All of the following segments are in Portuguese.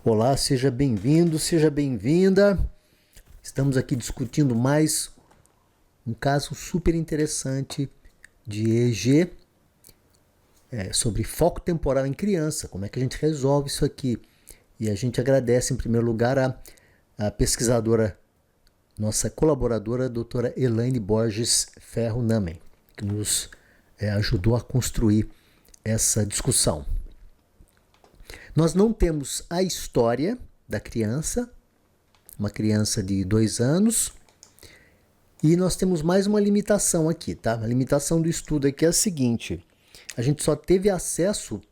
Olá, seja bem-vindo, seja bem-vinda. Estamos aqui discutindo mais um caso super interessante de EEG, sobre foco temporal em criança. Como é que a gente resolve isso aqui? E a gente agradece, em primeiro lugar, a pesquisadora, nossa colaboradora, a doutora Elaine Borges Ferro-Namen, que nos ajudou a construir essa discussão. Nós não temos a história da criança, uma criança de 2 anos, e nós temos mais uma limitação aqui, tá? A limitação do estudo aqui é a seguinte: a gente só teve acesso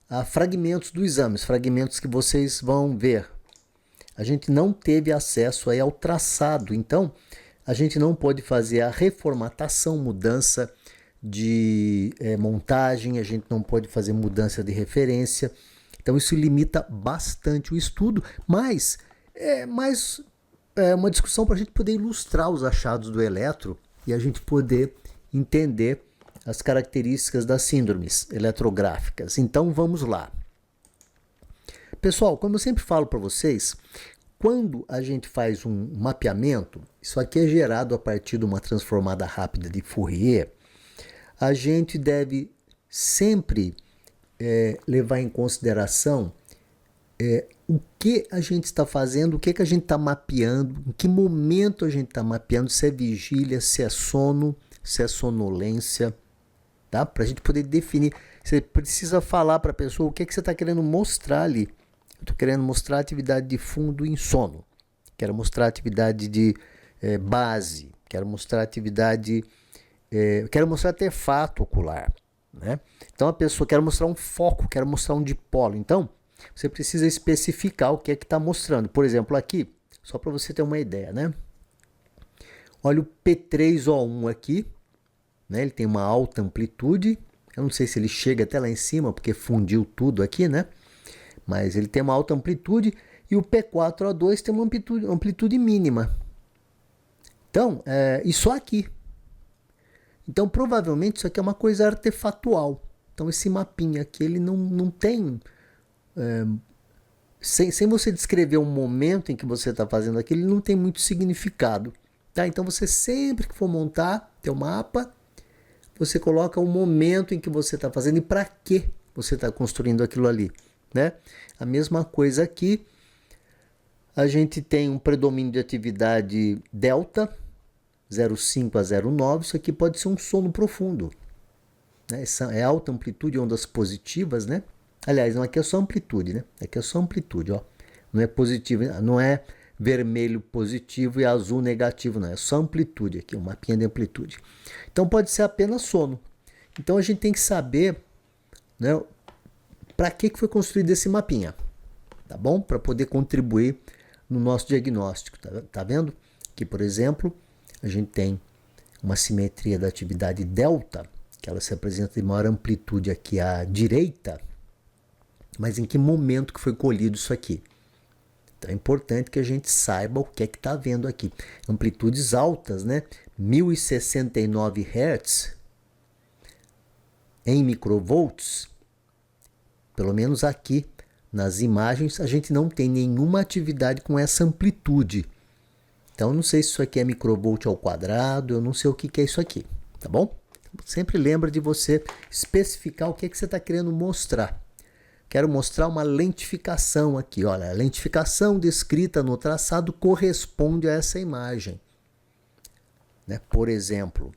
a fragmentos do exame, fragmentos que vocês vão ver. A gente não teve acesso aí ao traçado, então a gente não pode fazer a reformatação, mudança de montagem, a gente não pode fazer mudança de referência. Então isso limita bastante o estudo, mas é mais uma discussão para a gente poder ilustrar os achados do eletro e a gente poder entender as características das síndromes eletrográficas. Então vamos lá. Pessoal, como eu sempre falo para vocês, quando a gente faz um mapeamento, isso aqui é gerado a partir de uma transformada rápida de Fourier, a gente deve sempre levar em consideração o que a gente está fazendo, o que a gente está mapeando, em que momento a gente está mapeando, se é vigília, se é sono, se é sonolência, tá? Para a gente poder definir. Você precisa falar para a pessoa o que você está querendo mostrar ali. Eu estou querendo mostrar atividade de fundo em sono, quero mostrar atividade de base, quero mostrar atividade, quero mostrar artefato ocular, né? Então a pessoa quer mostrar um foco, quer mostrar um dipolo. Então você precisa especificar o que é que está mostrando. Por exemplo, aqui, só para você ter uma ideia, né? Olha o P3O1 aqui, né? Ele tem uma alta amplitude. Eu não sei se ele chega até lá em cima, porque fundiu tudo aqui, né? Mas ele tem uma alta amplitude. E o P4O2 tem uma amplitude mínima. Então, isso aqui. Então, provavelmente, isso aqui é uma coisa artefatual. Então, esse mapinha aqui, ele não tem... sem você descrever o momento em que você está fazendo aquilo, ele não tem muito significado. Tá? Então, você sempre que for montar teu mapa, você coloca o momento em que você está fazendo e para que você está construindo aquilo ali. Né? A mesma coisa aqui. A gente tem um predomínio de atividade delta, 0,5 a 0,9, isso aqui pode ser um sono profundo. Né? É alta amplitude, ondas positivas, né? Aliás, não, aqui é só amplitude, né? Aqui é só amplitude, ó. Não é positivo, não é vermelho positivo e azul negativo, não. É só amplitude aqui, um mapinha de amplitude. Então pode ser apenas sono. Então a gente tem que saber, né, para que foi construído esse mapinha, tá bom? Para poder contribuir no nosso diagnóstico, tá vendo? Aqui, por exemplo, a gente tem uma simetria da atividade delta, que ela se apresenta de maior amplitude aqui à direita, mas em que momento que foi colhido isso aqui? Então é importante que a gente saiba o que é que está vendo aqui. Amplitudes altas, né? 1069 Hz em microvolts, pelo menos aqui nas imagens, a gente não tem nenhuma atividade com essa amplitude. Então, não sei se isso aqui é microvolt ao quadrado, eu não sei o que é isso aqui, tá bom? Sempre lembra de você especificar o que você está querendo mostrar. Quero mostrar uma lentificação aqui. Olha, a lentificação descrita no traçado corresponde a essa imagem, né? Por exemplo,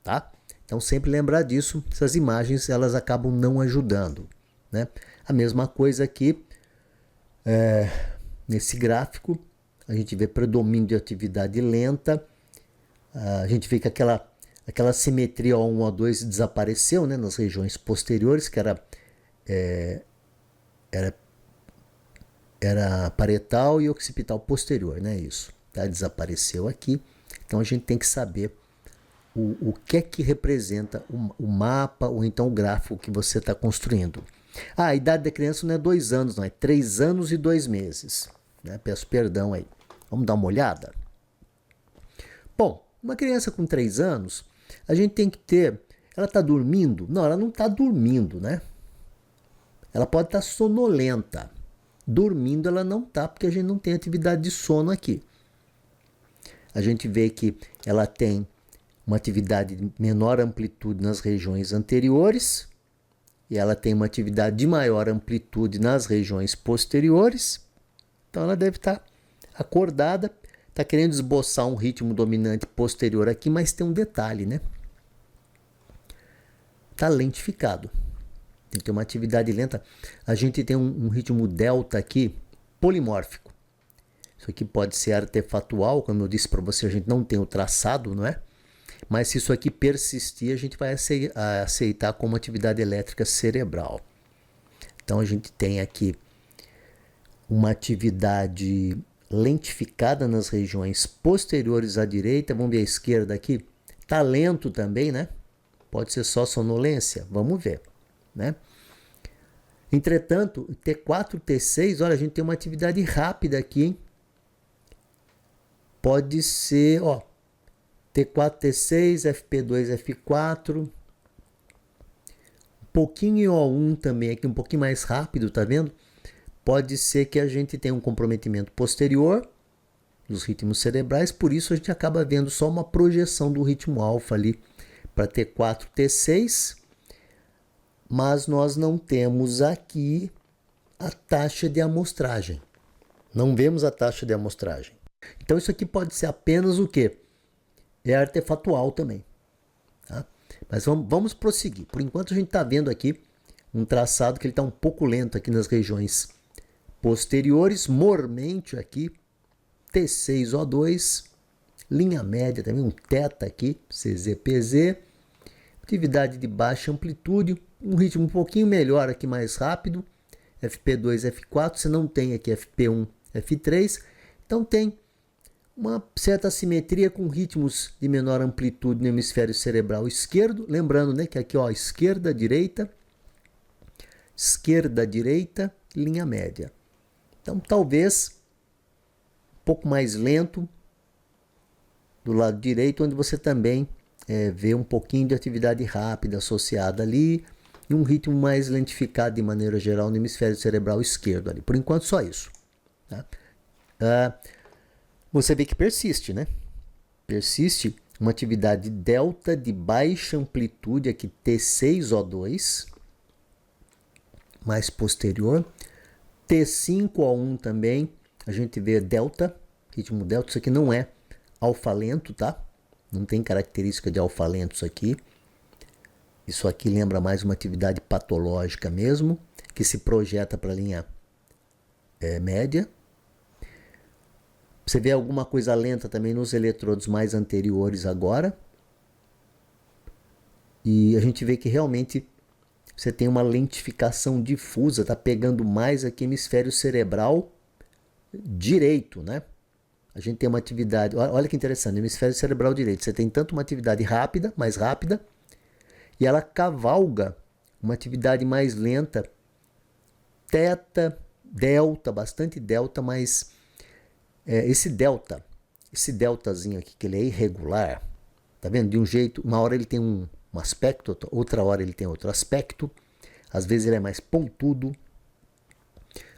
tá? Então, sempre lembrar disso. Essas imagens, elas acabam não ajudando, né? A mesma coisa aqui, nesse gráfico, a gente vê predomínio de atividade lenta, a gente vê que aquela simetria O1, O2 desapareceu, né, nas regiões posteriores, que era parietal e occipital posterior, né, isso, tá? Desapareceu aqui. Então a gente tem que saber o que é que representa o mapa ou então o gráfico que você está construindo. A idade da criança não é 2 anos, não, é 3 anos e 2 meses. Né? Peço perdão aí. Vamos dar uma olhada? Bom, uma criança com 3 anos, a gente tem que ter... Ela está dormindo? Não, ela não está dormindo, né? Ela pode estar sonolenta. Dormindo ela não está, porque a gente não tem atividade de sono aqui. A gente vê que ela tem uma atividade de menor amplitude nas regiões anteriores e ela tem uma atividade de maior amplitude nas regiões posteriores. Então ela deve estar acordada, está querendo esboçar um ritmo dominante posterior aqui, mas tem um detalhe, né? Está lentificado. Tem que ter uma atividade lenta. A gente tem um ritmo delta aqui, polimórfico. Isso aqui pode ser artefatual, como eu disse para você, a gente não tem o traçado, não é? Mas se isso aqui persistir, a gente vai aceitar como atividade elétrica cerebral. Então a gente tem aqui uma atividade lentificada nas regiões posteriores à direita. Vamos ver a esquerda aqui. Está lento também, né? Pode ser só sonolência. Vamos ver, né? Entretanto, T4, T6, olha, a gente tem uma atividade rápida aqui, hein? Pode ser, ó, T4, T6, FP2, F4. Um pouquinho em O1 também aqui, um pouquinho mais rápido, tá vendo? Pode ser que a gente tenha um comprometimento posterior dos ritmos cerebrais, por isso a gente acaba vendo só uma projeção do ritmo alfa ali para T4, T6, mas nós não temos aqui a taxa de amostragem. Não vemos a taxa de amostragem. Então isso aqui pode ser apenas o quê? É artefatual também. Tá? Mas vamos prosseguir. Por enquanto a gente está vendo aqui um traçado que ele está um pouco lento aqui nas regiões posteriores, mormente aqui, T6O2, linha média também, um θ aqui, CZPZ, atividade de baixa amplitude, um ritmo um pouquinho melhor aqui, mais rápido, FP2, F4, você não tem aqui FP1, F3, então tem uma certa simetria com ritmos de menor amplitude no hemisfério cerebral esquerdo, lembrando, né, que aqui, ó, esquerda, direita, linha média. Então, talvez um pouco mais lento do lado direito, onde você também vê um pouquinho de atividade rápida associada ali e um ritmo mais lentificado de maneira geral no hemisfério cerebral esquerdo ali. Por enquanto, só isso. Tá? Você vê que persiste, né? Persiste uma atividade delta de baixa amplitude aqui, T6O2, mais posterior. T5O1 também, a gente vê delta, ritmo delta. Isso aqui não é alfa-lento, tá? Não tem característica de alfa-lento isso aqui. Isso aqui lembra mais uma atividade patológica mesmo, que se projeta para a linha média. Você vê alguma coisa lenta também nos eletrodos mais anteriores agora. E a gente vê que realmente você tem uma lentificação difusa, tá pegando mais aqui hemisfério cerebral direito, né? A gente tem uma atividade, olha que interessante, hemisfério cerebral direito, você tem tanto uma atividade rápida, mais rápida, e ela cavalga uma atividade mais lenta, θ, delta, bastante delta, mas esse deltazinho aqui, que ele é irregular, tá vendo? De um jeito, uma hora ele tem um aspecto, outra hora ele tem outro aspecto, às vezes ele é mais pontudo.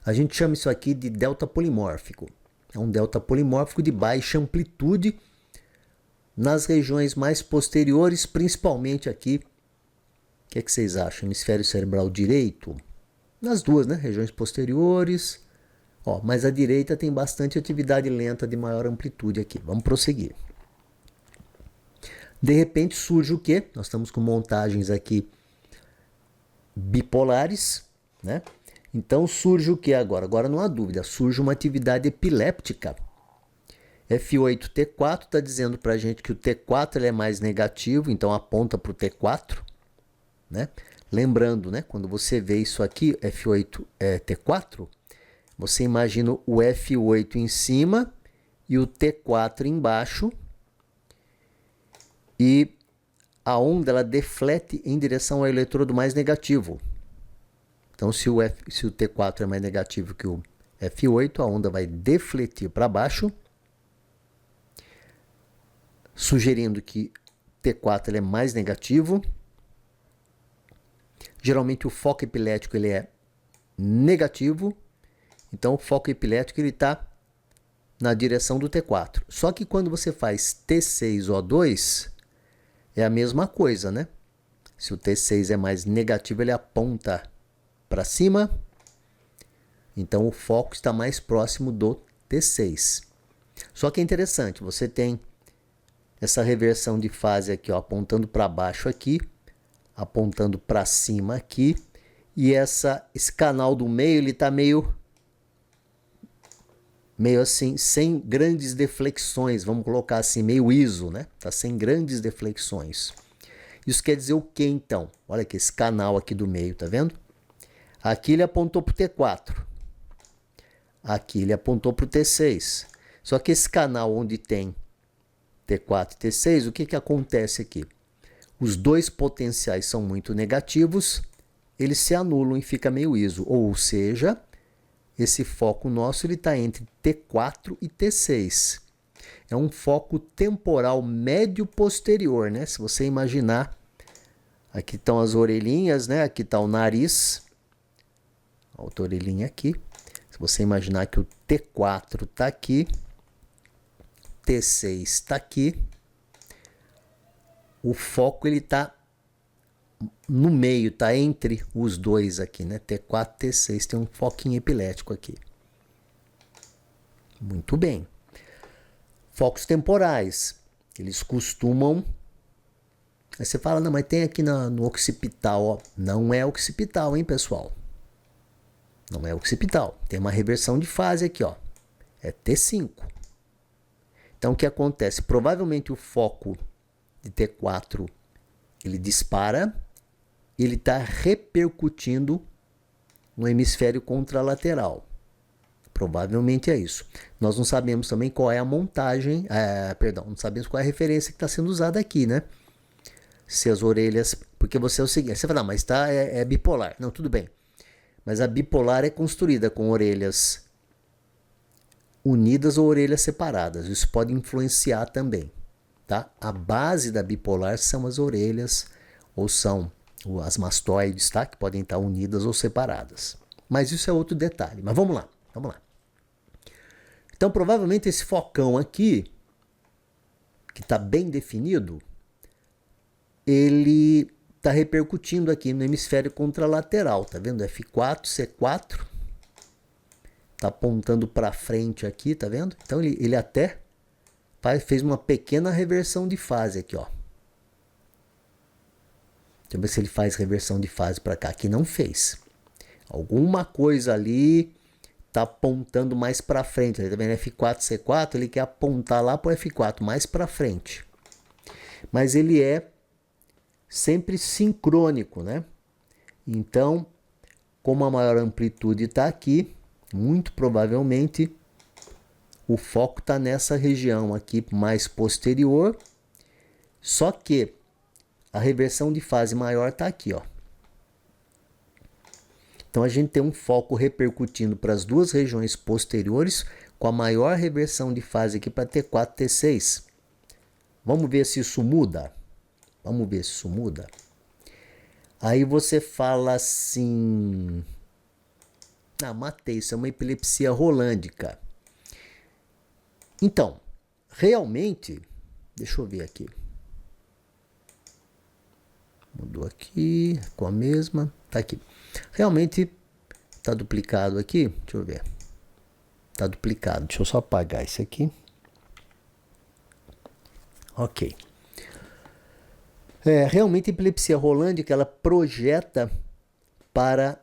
A gente chama isso aqui de delta polimórfico. É um delta polimórfico de baixa amplitude nas regiões mais posteriores, principalmente aqui. O que é que vocês acham? Hemisfério cerebral direito? Nas duas, né? Regiões posteriores. Ó, mas a direita tem bastante atividade lenta de maior amplitude aqui. Vamos prosseguir. De repente surge o quê? Nós estamos com montagens aqui bipolares, né? Então surge o que agora? Agora não há dúvida, surge uma atividade epiléptica. F8T4 está dizendo para a gente que o T4 ele é mais negativo, então aponta para o T4, né? Lembrando, né? Quando você vê isso aqui, F8T4, você imagina o F8 em cima e o T4 embaixo, e a onda ela deflete em direção ao eletrodo mais negativo. Então, se o T4 é mais negativo que o F8, a onda vai defletir para baixo, sugerindo que T4 ele é mais negativo. Geralmente o foco epilético ele é negativo, Então o foco epilético ele está na direção do T4. Só que quando você faz T6O2, é a mesma coisa, né? Se o T6 é mais negativo, ele aponta para cima. Então o foco está mais próximo do T6. Só que é interessante, você tem essa reversão de fase aqui, ó, apontando para baixo aqui, apontando para cima aqui, e esse canal do meio ele está meio assim, sem grandes deflexões, vamos colocar assim, meio ISO, né? Tá sem grandes deflexões. Isso quer dizer o que então? Olha aqui, esse canal aqui do meio, tá vendo? Aqui ele apontou para o T4. Aqui ele apontou para o T6. Só que esse canal onde tem T4 e T6, o que que acontece aqui? Os dois potenciais são muito negativos, eles se anulam e fica meio ISO. Ou seja, esse foco nosso está entre T4 e T6. É um foco temporal médio posterior, né? Se você imaginar, aqui estão as orelhinhas, né? Aqui está o nariz, a outra orelhinha aqui. Se você imaginar que o T4 está aqui, T6 está aqui, o foco ele está no meio, está entre os dois aqui, né? T4 e T6 tem um foquinho epilético aqui. Muito bem. Focos temporais, eles costumam... Aí você fala, não, mas tem aqui no occipital, ó. Não é occipital, hein, pessoal? Não é occipital. Tem uma reversão de fase aqui, ó. É T5. Então, o que acontece? Provavelmente o foco de T4, ele dispara, ele está repercutindo no hemisfério contralateral. Provavelmente é isso. Nós não sabemos também qual é a montagem, não sabemos qual é a referência que está sendo usada aqui, né? Se as orelhas, porque você é o seguinte, você fala, não, mas é bipolar. Não, tudo bem. Mas a bipolar é construída com orelhas unidas ou orelhas separadas. Isso pode influenciar também, tá? A base da bipolar são as orelhas ou são as mastoides, tá? Que podem estar unidas ou separadas. Mas isso é outro detalhe. Mas vamos lá. Então, provavelmente esse focão aqui, que está bem definido, ele está repercutindo aqui no hemisfério contralateral, tá vendo? F4, C4, está apontando para frente aqui, tá vendo? Então ele até fez uma pequena reversão de fase aqui, ó. Deixa eu ver se ele faz reversão de fase para cá. Aqui não fez. Alguma coisa ali está apontando mais para frente. Tá vendo? F4, C4, ele quer apontar lá para o F4, mais para frente. Mas ele é sempre sincrônico, né? Então, como a maior amplitude está aqui, muito provavelmente o foco está nessa região aqui mais posterior, só que a reversão de fase maior está aqui, ó. Então a gente tem um foco repercutindo para as duas regiões posteriores com a maior reversão de fase aqui para T4, T6. Vamos ver se isso muda? Vamos ver se isso muda. Aí você fala assim... Ah, matei, isso é uma epilepsia rolândica. Então, realmente... Deixa eu ver aqui. Mudou aqui, com a mesma. Tá aqui. Realmente tá duplicado aqui. Deixa eu ver. Tá duplicado. Deixa eu só apagar isso aqui. Ok. Realmente a epilepsia rolândica, ela projeta para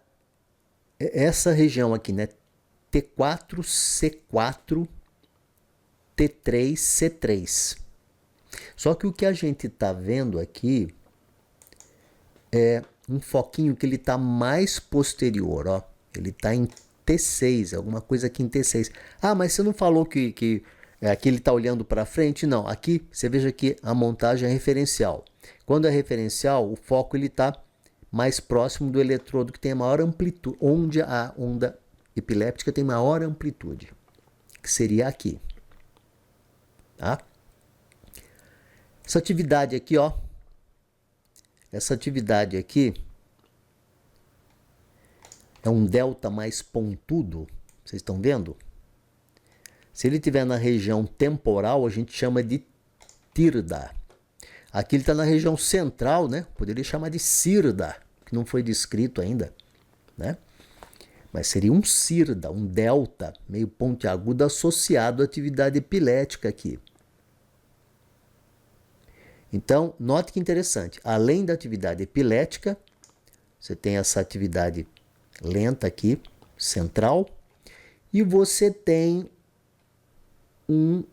essa região aqui, né? T4, C4, T3, C3. Só que o que a gente tá vendo aqui é um foquinho que ele está mais posterior, ó. Ele está em T6, alguma coisa aqui em T6. Ah, mas você não falou que aqui ele está olhando para frente? Não, aqui você veja que a montagem é referencial. Quando é referencial, o foco ele está mais próximo do eletrodo que tem a maior amplitude, onde a onda epiléptica tem maior amplitude, que seria aqui. Tá? Essa atividade aqui, ó. Essa atividade aqui é um delta mais pontudo. Vocês estão vendo? Se ele estiver na região temporal, a gente chama de tirda. Aqui ele está na região central, né? Poderia chamar de sirda, que não foi descrito ainda, né? Mas seria um sirda, um delta, meio pontiagudo associado à atividade epilética aqui. Então, note que interessante. Além da atividade epilética, você tem essa atividade lenta aqui, central, e você tem um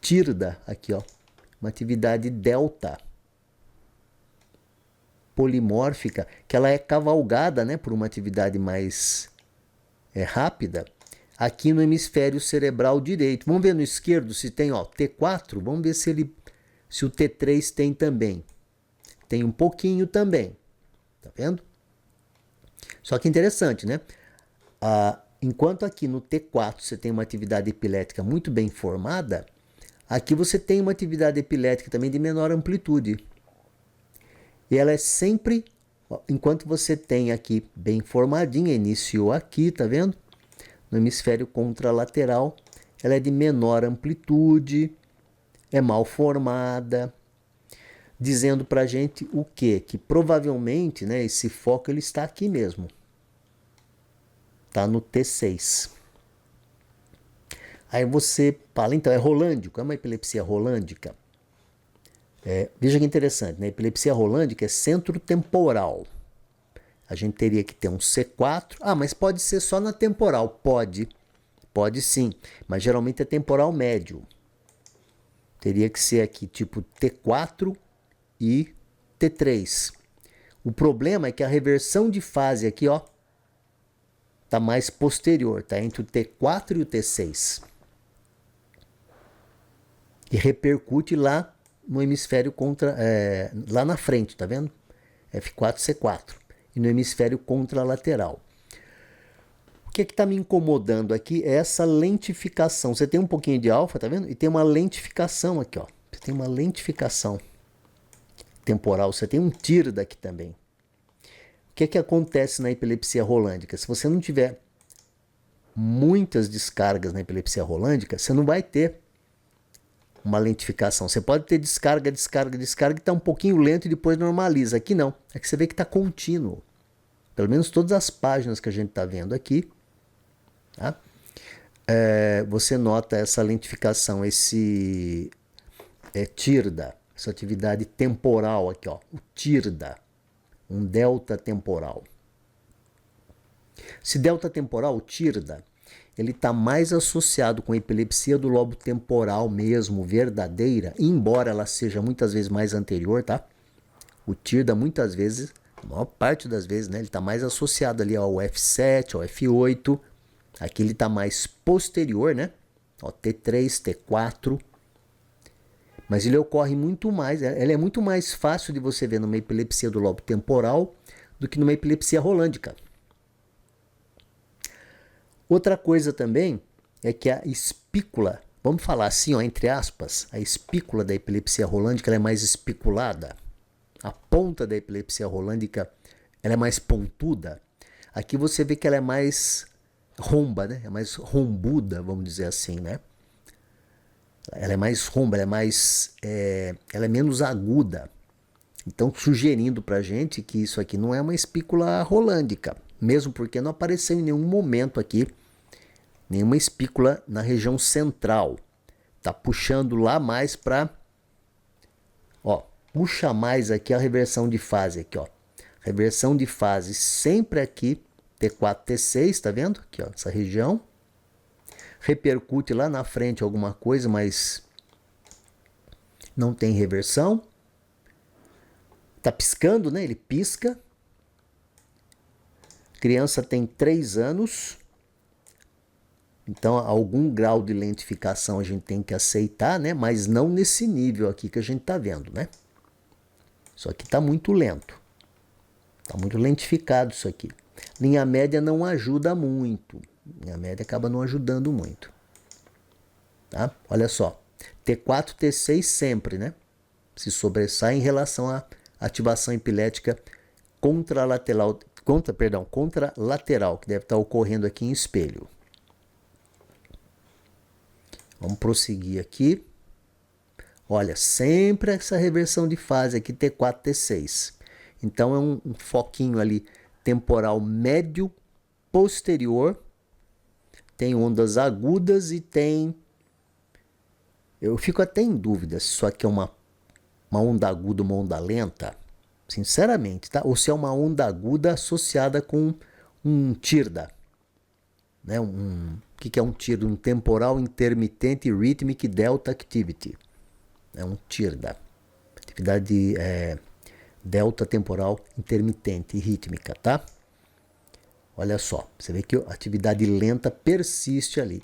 tirda aqui, ó, uma atividade delta polimórfica, que ela é cavalgada, né, por uma atividade mais rápida, aqui no hemisfério cerebral direito. Vamos ver no esquerdo se tem, ó, T4, vamos ver se o T3 tem também. Tem um pouquinho também, tá vendo? Só que interessante, né? Enquanto aqui no T4 você tem uma atividade epilética muito bem formada, aqui você tem uma atividade epilética também de menor amplitude. E ela é sempre, enquanto você tem aqui bem formadinha, iniciou aqui, tá vendo? No hemisfério contralateral, ela é de menor amplitude, é mal formada, dizendo pra gente o quê? Que provavelmente, né, esse foco ele está aqui mesmo. Está no T6. Aí você fala, então, é rolândico, é uma epilepsia rolândica? Veja que interessante, né? Epilepsia rolândica é centro-temporal. A gente teria que ter um C4. Mas pode ser só na temporal. Pode sim, mas geralmente é temporal médio. Teria que ser aqui tipo T4 e T3. O problema é que a reversão de fase aqui, ó, tá mais posterior, tá entre o T4 e o T6. E repercute lá no hemisfério lá na frente, tá vendo? F4, C4. E no hemisfério contralateral. O que está me incomodando aqui é essa lentificação. Você tem um pouquinho de alfa, tá vendo? E tem uma lentificação aqui, ó. Você tem uma lentificação temporal. Você tem um tirda aqui também. O que acontece na epilepsia rolândica? Se você não tiver muitas descargas na epilepsia rolândica, você não vai ter uma lentificação. Você pode ter descarga, descarga, descarga, que está um pouquinho lento e depois normaliza. Aqui não. Aqui você vê que está contínuo. Pelo menos todas as páginas que a gente está vendo aqui, tá? Você nota essa lentificação, esse tirda, essa atividade temporal aqui, ó, o tirda, um delta temporal. Esse delta temporal, o tirda, ele está mais associado com a epilepsia do lobo temporal mesmo, verdadeira, embora ela seja muitas vezes mais anterior, tá? O tirda muitas vezes, a maior parte das vezes, né, ele está mais associado ali ao F7, ao F8. Aqui ele está mais posterior, né? Ó, T3, T4. Mas ele ocorre muito mais, ele é muito mais fácil de você ver numa epilepsia do lobo temporal do que numa epilepsia rolândica. Outra coisa também é que a espícula, vamos falar assim, ó, entre aspas, a espícula da epilepsia rolândica ela é mais espiculada. A ponta da epilepsia rolândica ela é mais pontuda. Aqui você vê que ela é mais romba, né? É mais rombuda, vamos dizer assim, né? Ela é mais romba, ela é menos aguda. Então, sugerindo pra gente que isso aqui não é uma espícula rolândica, mesmo porque não apareceu em nenhum momento aqui nenhuma espícula na região central. Tá puxando lá mais para, ó, puxa mais aqui a reversão de fase aqui, ó. Reversão de fase sempre aqui, T4, T6, tá vendo? Aqui, ó, essa região. Repercute lá na frente alguma coisa, mas não tem reversão. Tá piscando, né? Ele pisca. A criança tem 3 anos. Então, algum grau de lentificação a gente tem que aceitar, né? Mas não nesse nível aqui que a gente tá vendo, né? Isso aqui tá muito lento. Tá muito lentificado isso aqui. Linha média não ajuda muito. Linha média acaba não ajudando muito. Tá? Olha só. T4, T6 sempre, né? Se sobressai em relação à ativação epilética contralateral, que deve estar ocorrendo aqui em espelho. Vamos prosseguir aqui. Olha, sempre essa reversão de fase aqui, T4, T6. Então é um foquinho ali temporal médio posterior. Tem ondas agudas e tem... Eu fico até em dúvida se isso aqui é uma onda aguda, uma onda lenta. Sinceramente, tá? Ou se é uma onda aguda associada com um TIRDA. Né? O que é um TIRDA? Um Temporal Intermittent Rhythmic Delta Activity. É um TIRDA. Atividade delta temporal intermitente e rítmica, tá? Olha só, você vê que a atividade lenta persiste ali.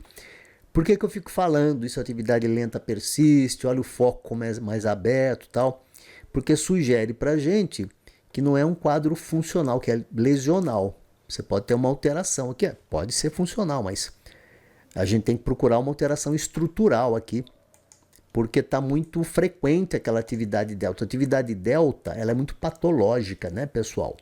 Por que eu fico falando isso? A atividade lenta persiste, olha o foco como é mais aberto e tal. Porque sugere pra gente que não é um quadro funcional, que é lesional. Você pode ter uma alteração aqui, pode ser funcional, mas a gente tem que procurar uma alteração estrutural aqui, porque está muito frequente aquela atividade delta. A atividade delta, ela é muito patológica, né, pessoal?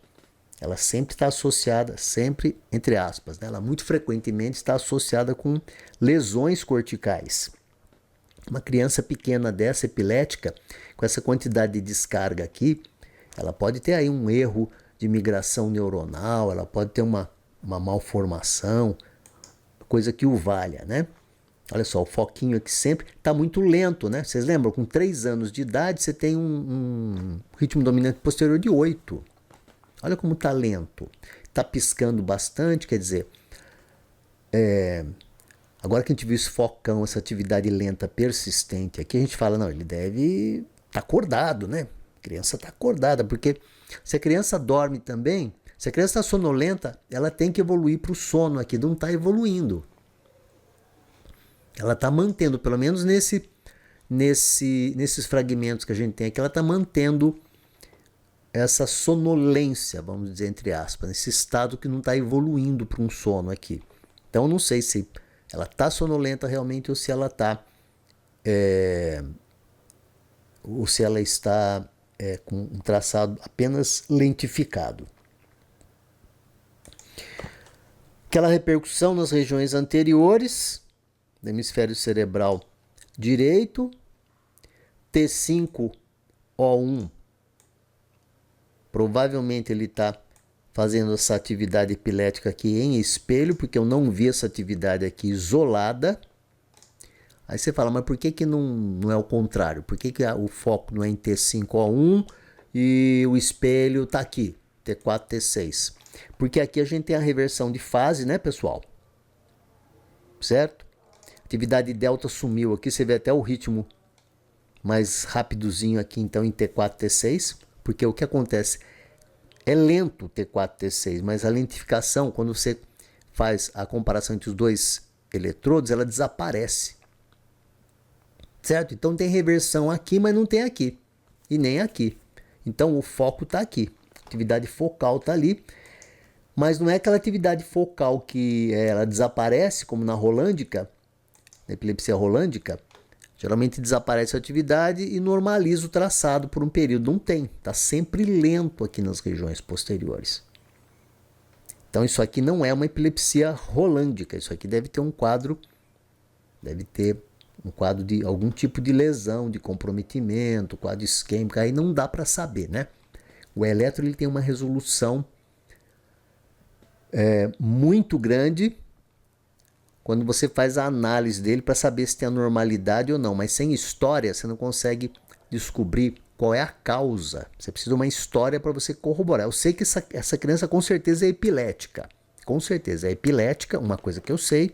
Ela sempre está associada, sempre, entre aspas, né? Ela muito frequentemente está associada com lesões corticais. Uma criança pequena dessa, epilética, com essa quantidade de descarga aqui, ela pode ter aí um erro de migração neuronal, ela pode ter uma malformação, coisa que o valha, né? Olha só, o foquinho aqui sempre está muito lento, né? Vocês lembram? Com 3 anos de idade, você tem um ritmo dominante posterior de 8. Olha como está lento. Está piscando bastante, quer dizer... Agora que a gente viu esse focão, essa atividade lenta persistente aqui, a gente fala, não, ele deve estar acordado, né? A criança está acordada, porque se a criança dorme também, se a criança está sonolenta, ela tem que evoluir para o sono aqui, não está evoluindo. Ela está mantendo, pelo menos nesses fragmentos que a gente tem aqui, ela está mantendo essa sonolência, vamos dizer, entre aspas, esse estado que não está evoluindo para um sono aqui. Então, eu não sei se ela está sonolenta realmente ou se ela está com um traçado apenas lentificado. Aquela repercussão nas regiões anteriores do hemisfério cerebral direito, T5O1, provavelmente ele está fazendo essa atividade epilética aqui em espelho, porque eu não vi essa atividade aqui isolada. Aí você fala, mas por que não é o contrário? Por que o foco não é em T5O1 e o espelho está aqui, T4, T6? Porque aqui a gente tem a reversão de fase, né, pessoal? Certo? Atividade delta sumiu aqui, você vê até o ritmo mais rapidozinho aqui, então, em T4, T6, porque o que acontece? É lento o T4, T6, mas a lentificação, quando você faz a comparação entre os dois eletrodos, ela desaparece. Certo? Então tem reversão aqui, mas não tem aqui. E nem aqui. Então o foco está aqui. A atividade focal está ali. Mas não é aquela atividade focal que ela desaparece, como na rolândica, na epilepsia rolândica. Geralmente desaparece a atividade e normaliza o traçado por um período. Não tem. Está sempre lento aqui nas regiões posteriores. Então isso aqui não é uma epilepsia rolândica. Isso aqui deve ter um quadro de algum tipo de lesão, de comprometimento, quadro isquêmico. Aí não dá para saber, né? O eletro ele tem uma resolução muito grande quando você faz a análise dele para saber se tem anormalidade ou não. Mas sem história você não consegue descobrir qual é a causa. Você precisa de uma história para você corroborar. Eu sei que essa criança com certeza é epilética. Com certeza é epilética, uma coisa que eu sei.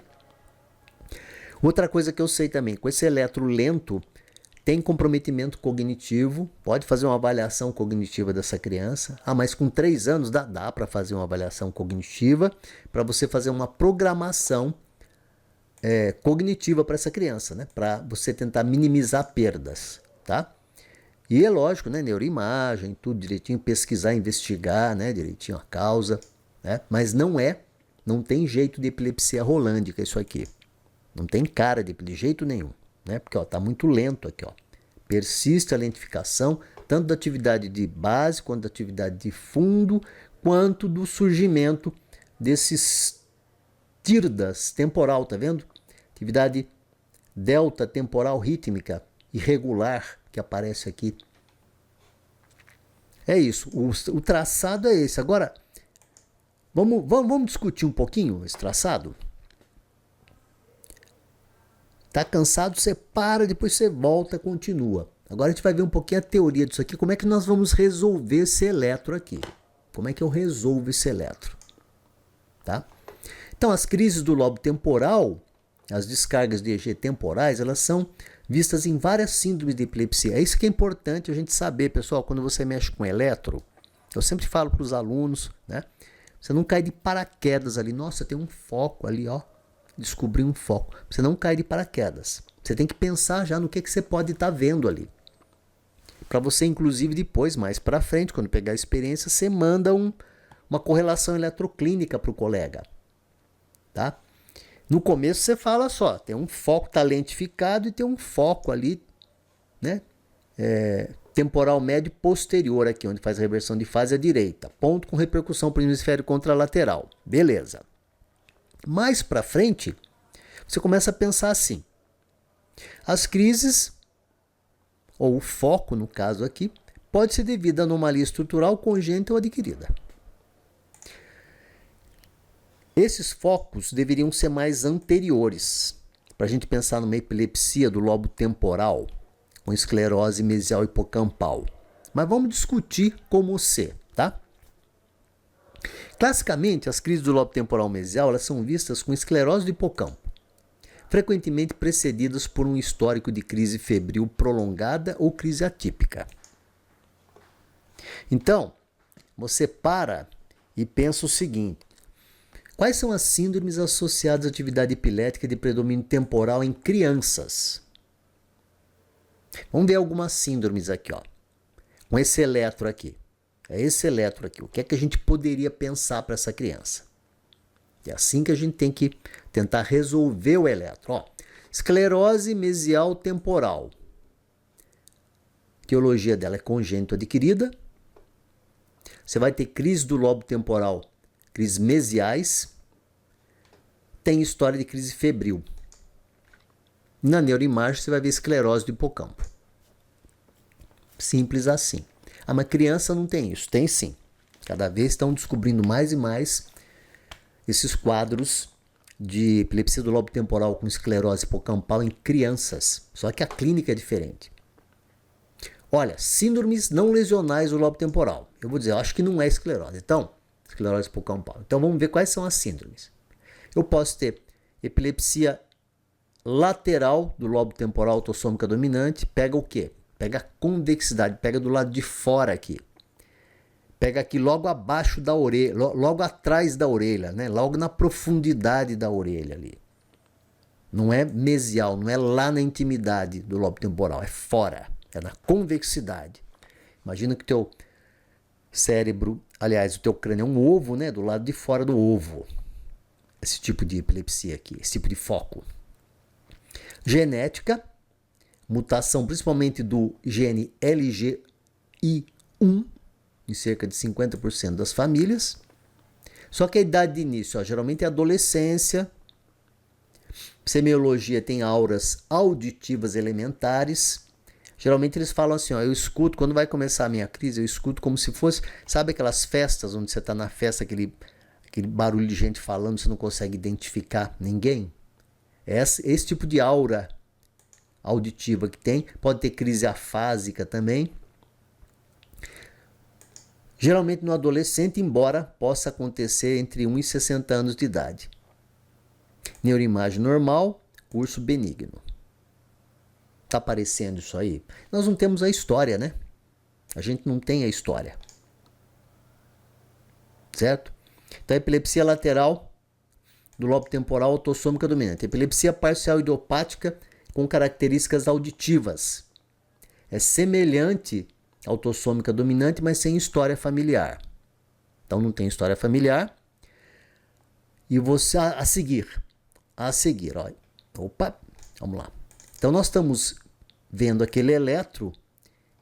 Outra coisa que eu sei também, com esse eletro lento, tem comprometimento cognitivo, pode fazer uma avaliação cognitiva dessa criança. Ah, mas com 3 anos dá para fazer uma avaliação cognitiva, para você fazer uma programação cognitiva para essa criança, né? Para você tentar minimizar perdas, tá? E é lógico, né? Neuroimagem, tudo direitinho, pesquisar, investigar, né? Direitinho a causa, né? Mas não tem jeito de epilepsia rolândica isso aqui. Não tem cara de jeito nenhum, né? Porque ó, tá muito lento aqui, ó. Persiste a lentificação, tanto da atividade de base, quanto da atividade de fundo, quanto do surgimento desses TIRDAs temporal, tá vendo? Atividade delta temporal rítmica irregular que aparece aqui. É isso, o traçado é esse. Agora, vamos discutir um pouquinho esse traçado? Tá cansado, você para, depois você volta, continua. Agora a gente vai ver um pouquinho a teoria disso aqui, como é que nós vamos resolver esse eletro aqui. Como é que eu resolvo esse eletro? Tá? Então, as crises do lobo temporal, as descargas de EG temporais, elas são vistas em várias síndromes de epilepsia. É isso que é importante a gente saber, pessoal, quando você mexe com eletro. Eu sempre falo para os alunos, né? Você não cai de paraquedas ali. Nossa, tem um foco ali, ó. Descobrir um foco. Você não cai de paraquedas. Você tem que pensar já no que você pode estar vendo ali. Para você, inclusive, depois, mais para frente, quando pegar a experiência, você manda uma correlação eletroclínica para o colega. Tá? No começo você fala só, tem um foco tá lentificado e tem um foco ali, né? Temporal médio posterior aqui, onde faz a reversão de fase à direita. Ponto com repercussão para o hemisfério contralateral. Beleza. Mais para frente, você começa a pensar assim. As crises, ou o foco no caso aqui, pode ser devido a anomalia estrutural congênita ou adquirida. Esses focos deveriam ser mais anteriores, para a gente pensar numa epilepsia do lobo temporal, com esclerose mesial hipocampal. Mas vamos discutir como ser, tá? Classicamente, as crises do lobo temporal mesial elas são vistas com esclerose do hipocampo, frequentemente precedidas por um histórico de crise febril prolongada ou crise atípica. Então, você para e pensa o seguinte: quais são as síndromes associadas à atividade epilética de predomínio temporal em crianças? Vamos ver algumas síndromes aqui, ó. Com esse eletro aqui. É esse eletro aqui. O que é que a gente poderia pensar para essa criança? É assim que a gente tem que tentar resolver o eletro. Ó, esclerose mesial temporal. A etiologia dela é congênito adquirida. Você vai ter crise do lobo temporal, crises mesiais. Tem história de crise febril. Na neuroimagem você vai ver esclerose do hipocampo. Simples assim. Ah, mas criança não tem isso. Tem sim. Cada vez estão descobrindo mais e mais esses quadros de epilepsia do lobo temporal com esclerose hipocampal em crianças. Só que a clínica é diferente. Olha, síndromes não lesionais do lobo temporal. Eu vou dizer, eu acho que não é esclerose. Então, esclerose hipocampal. Então vamos ver quais são as síndromes. Eu posso ter epilepsia lateral do lobo temporal autossômica dominante. Pega o quê? Pega a convexidade, pega do lado de fora aqui. Pega aqui logo abaixo da orelha, logo atrás da orelha, né? Logo na profundidade da orelha ali. Não é mesial, não é lá na intimidade do lobo temporal, é fora, é na convexidade. Imagina que o teu cérebro, aliás, o teu crânio é um ovo, né? Do lado de fora do ovo. Esse tipo de epilepsia aqui, esse tipo de foco. Genética, mutação principalmente do gene LGI1, em cerca de 50% das famílias. Só que a idade de início, ó, geralmente é adolescência. Semiologia tem auras auditivas elementares. Geralmente eles falam assim, ó, eu escuto, quando vai começar a minha crise, eu escuto como se fosse, sabe aquelas festas onde você está na festa, aquele barulho de gente falando, você não consegue identificar ninguém? Esse tipo de aura auditiva que tem, pode ter crise afásica também. Geralmente no adolescente, embora possa acontecer entre 1 e 60 anos de idade. Neuroimagem normal, curso benigno. Tá aparecendo isso aí? Nós não temos a história, né? A gente não tem a história. Certo? Então, epilepsia lateral do lobo temporal autossômica dominante. Epilepsia parcial idiopática com características auditivas. É semelhante à autossômica dominante, mas sem história familiar. Então não tem história familiar. E você a seguir, olha. Opa, vamos lá. Então nós estamos vendo aquele eletro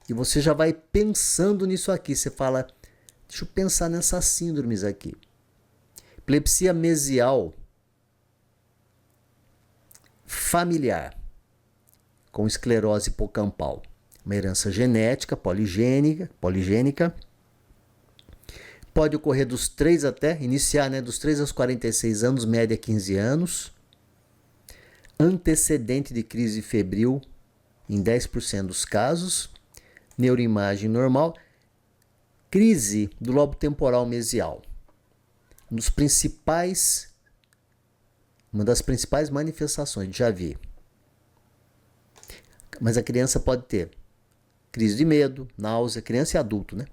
e você já vai pensando nisso aqui. Você fala, deixa eu pensar nessas síndromes aqui. Epilepsia mesial familiar. com esclerose hipocampal. Uma herança genética, poligênica. Pode ocorrer dos 3 iniciar, dos 3 aos 46 anos, média 15 anos. Antecedente de crise febril em 10% dos casos. Neuroimagem normal. Crise do lobo temporal mesial. Uma das principais manifestações de Javier. Mas a criança pode ter crise de medo, náusea, criança e adulto, né?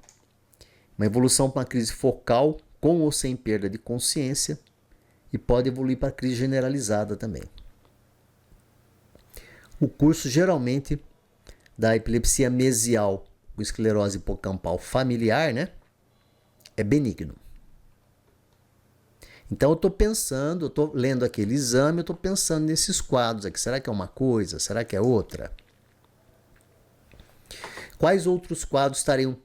Uma evolução para uma crise focal, com ou sem perda de consciência, e pode evoluir para crise generalizada também. O curso, geralmente, da epilepsia mesial com esclerose hipocampal familiar, né, é benigno. Então eu estou lendo aquele exame, eu estou pensando nesses quadros aqui. Será que é uma coisa? Será que é outra? Quais outros quadros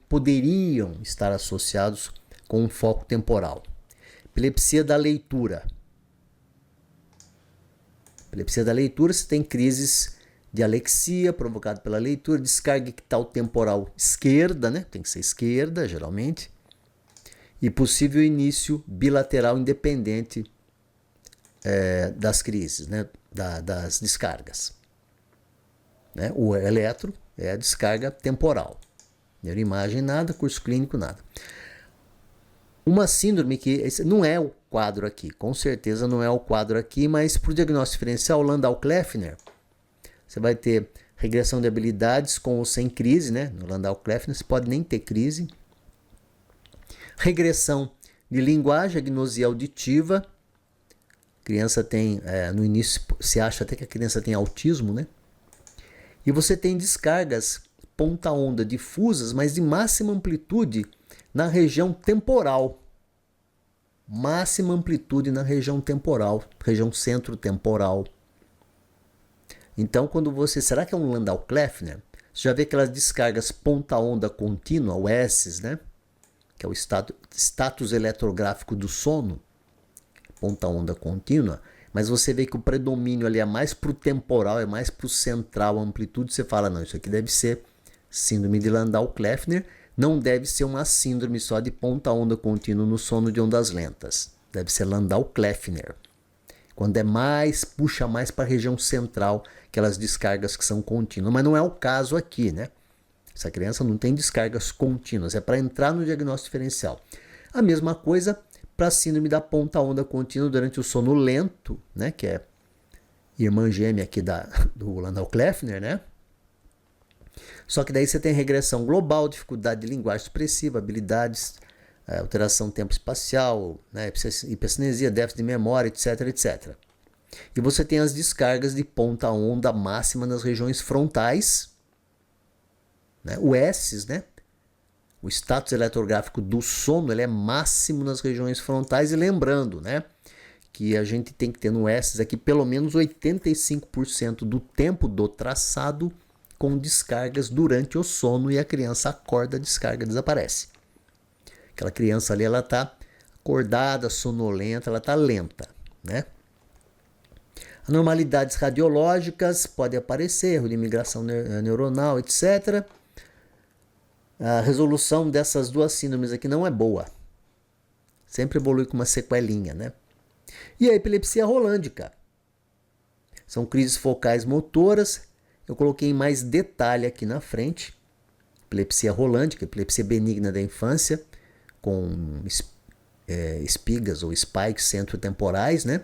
poderiam estar associados com um foco temporal? Epilepsia da leitura. Epilepsia da leitura, você tem crises de alexia provocada pela leitura, descarga ictal temporal esquerda, né? Tem que ser esquerda, geralmente. E possível início bilateral independente das crises, né? Das descargas. Né? O eletro é a descarga temporal. Neuroimagem nada, curso clínico nada. Uma síndrome que esse não é o quadro aqui, com certeza não é o quadro aqui, mas para o diagnóstico diferencial, Landau-Kleffner, você vai ter regressão de habilidades com ou sem crise, né? No Landau-Kleffner você pode nem ter crise. Regressão de linguagem, agnosia auditiva. A criança tem, no início, se acha até que a criança tem autismo, né? E você tem descargas ponta-onda difusas, mas de máxima amplitude na região temporal. Máxima amplitude na região temporal, região centro-temporal. Então, será que é um Landau-Kleffner? Você já vê aquelas descargas ponta-onda contínua, o S, né? Que é o status eletrográfico do sono, ponta-onda contínua, mas você vê que o predomínio ali é mais para o temporal, é mais para o central, a amplitude, você fala, não, isso aqui deve ser síndrome de Landau-Kleffner, não deve ser uma síndrome só de ponta-onda contínua no sono de ondas lentas, deve ser Landau-Kleffner. Quando puxa mais para a região central, aquelas descargas que são contínuas, mas não é o caso aqui, né? Essa criança não tem descargas contínuas, é para entrar no diagnóstico diferencial. A mesma coisa para a síndrome da ponta-onda contínua durante o sono lento, né, que é irmã gêmea aqui do Landau-Kleffner, né? Só que daí você tem regressão global, dificuldade de linguagem expressiva, habilidades, alteração tempo-espacial, né, hipercinesia, déficit de memória, etc, etc. E você tem as descargas de ponta-onda máxima nas regiões frontais, né? O S, né? O status eletrográfico do sono, ele é máximo nas regiões frontais. E lembrando, né, que a gente tem que ter no S aqui pelo menos 85% do tempo do traçado com descargas durante o sono, e a criança acorda, a descarga desaparece. Aquela criança ali, ela está acordada, sonolenta, ela está lenta, né? Anormalidades radiológicas podem aparecer, erro de migração neuronal, etc. A resolução dessas duas síndromes aqui não é boa. Sempre evolui com uma sequelinha, né? E a epilepsia rolândica. São crises focais motoras. Eu coloquei em mais detalhe aqui na frente. Epilepsia rolândica, epilepsia benigna da infância, com espigas ou spikes centrotemporais, né?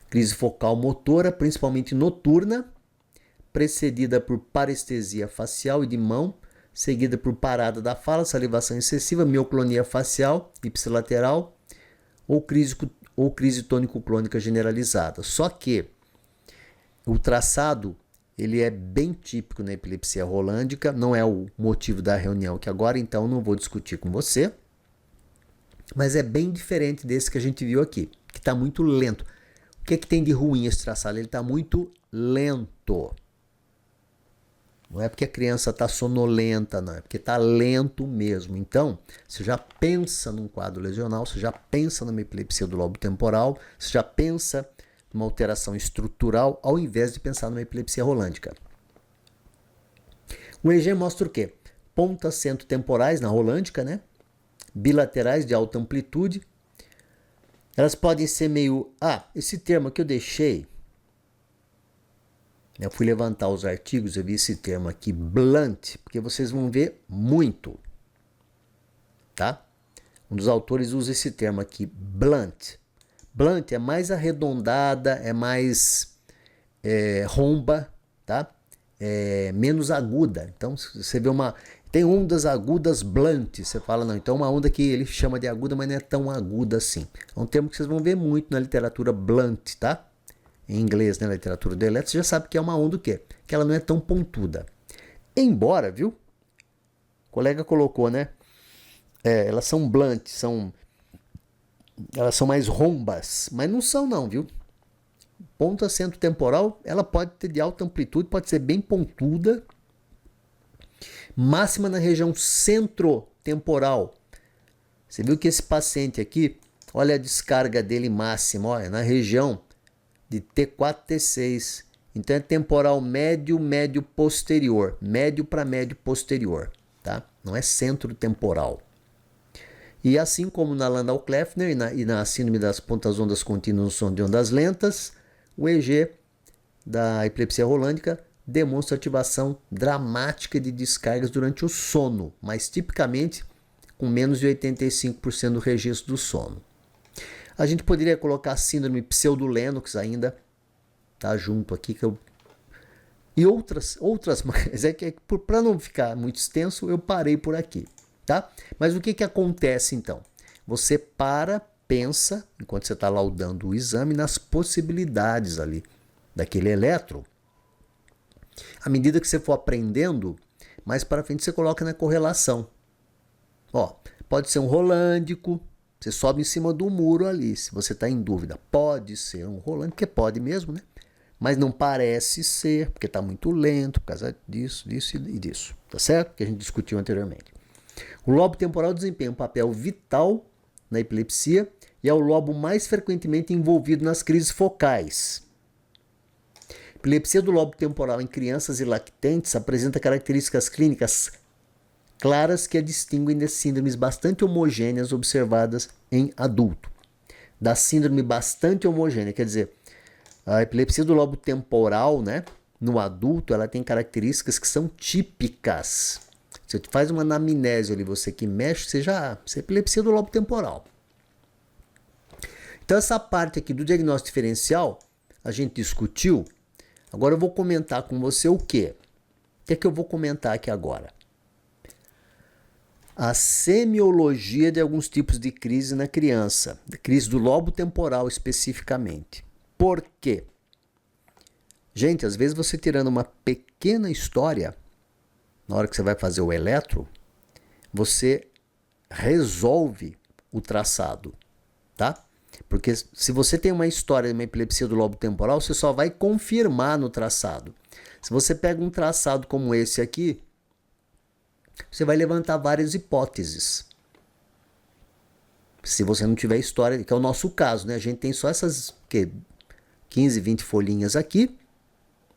Crise focal motora, principalmente noturna, precedida por parestesia facial e de mão, seguida por parada da fala, salivação excessiva, mioclonia facial, ipsilateral ou crise tônico-clônica generalizada. Só que o traçado, ele é bem típico na epilepsia rolândica, não é o motivo da reunião aqui agora, então não vou discutir com você, mas é bem diferente desse que a gente viu aqui, que está muito lento. O que tem de ruim esse traçado? Ele está muito lento. Não é porque a criança está sonolenta, não. É porque está lento mesmo. Então, você já pensa num quadro lesional, você já pensa numa epilepsia do lobo temporal, você já pensa numa alteração estrutural, ao invés de pensar numa epilepsia rolândica. O EEG mostra o quê? Pontas centrotemporais na rolândica, né? Bilaterais de alta amplitude. Elas podem ser meio... esse termo que eu deixei... Eu fui levantar os artigos, eu vi esse termo aqui, blunt, porque vocês vão ver muito, tá? Um dos autores usa esse termo aqui, blunt. Blunt é mais arredondada, é mais romba, tá? É menos aguda. Então, se você vê tem ondas agudas blunt, você fala, não, então uma onda que ele chama de aguda, mas não é tão aguda assim. É um termo que vocês vão ver muito na literatura blunt, tá? Em inglês, né, na literatura do elétrico, você já sabe que é uma onda o quê? Que ela não é tão pontuda. Embora, viu? O colega colocou, né? Elas são blunt, elas são mais rombas, mas não são não, viu? Ponta centrotemporal, ela pode ter de alta amplitude, pode ser bem pontuda. Máxima na região centrotemporal. Você viu que esse paciente aqui, olha a descarga dele máxima, olha, na região de T4, T6. Então é temporal médio, médio posterior. Médio para médio posterior, tá? Não é centro temporal. E assim como na Landau-Kleffner e na síndrome das pontas ondas contínuas no som de ondas lentas, o EEG da epilepsia rolândica demonstra ativação dramática de descargas durante o sono, mas tipicamente com menos de 85% do registro do sono. A gente poderia colocar a síndrome pseudo-Lennox ainda, tá junto aqui, e outras mais. É que para não ficar muito extenso, eu parei por aqui, tá? Mas o que acontece então? Você pensa, enquanto você está laudando o exame, nas possibilidades ali daquele eletro. À medida que você for aprendendo, mais para frente você coloca na correlação. Pode ser um rolândico. Você sobe em cima do muro ali, se você está em dúvida. Pode ser um rolante, porque pode mesmo, né? Mas não parece ser, porque está muito lento, por causa disso e disso. Tá certo? Que a gente discutiu anteriormente. O lobo temporal desempenha um papel vital na epilepsia e é o lobo mais frequentemente envolvido nas crises focais. Epilepsia do lobo temporal em crianças e lactentes apresenta características clínicas claras que a distinguem de síndromes bastante homogêneas observadas em adulto. Da síndrome bastante homogênea, quer dizer, a epilepsia do lobo temporal, né, no adulto, ela tem características que são típicas. Se você faz uma anamnese ali, você que mexe, você é epilepsia do lobo temporal. Então essa parte aqui do diagnóstico diferencial, a gente discutiu. Agora eu vou comentar com você o quê? O que é que eu vou comentar aqui agora? A semiologia de alguns tipos de crise na criança, crise do lobo temporal especificamente. Por quê? Gente, às vezes você tirando uma pequena história, na hora que você vai fazer o eletro, você resolve o traçado, tá? Porque se você tem uma história de uma epilepsia do lobo temporal, você só vai confirmar no traçado. Se você pega um traçado como esse aqui, você vai levantar várias hipóteses. Se você não tiver história, que é o nosso caso, né? A gente tem só essas 15, 20 folhinhas aqui,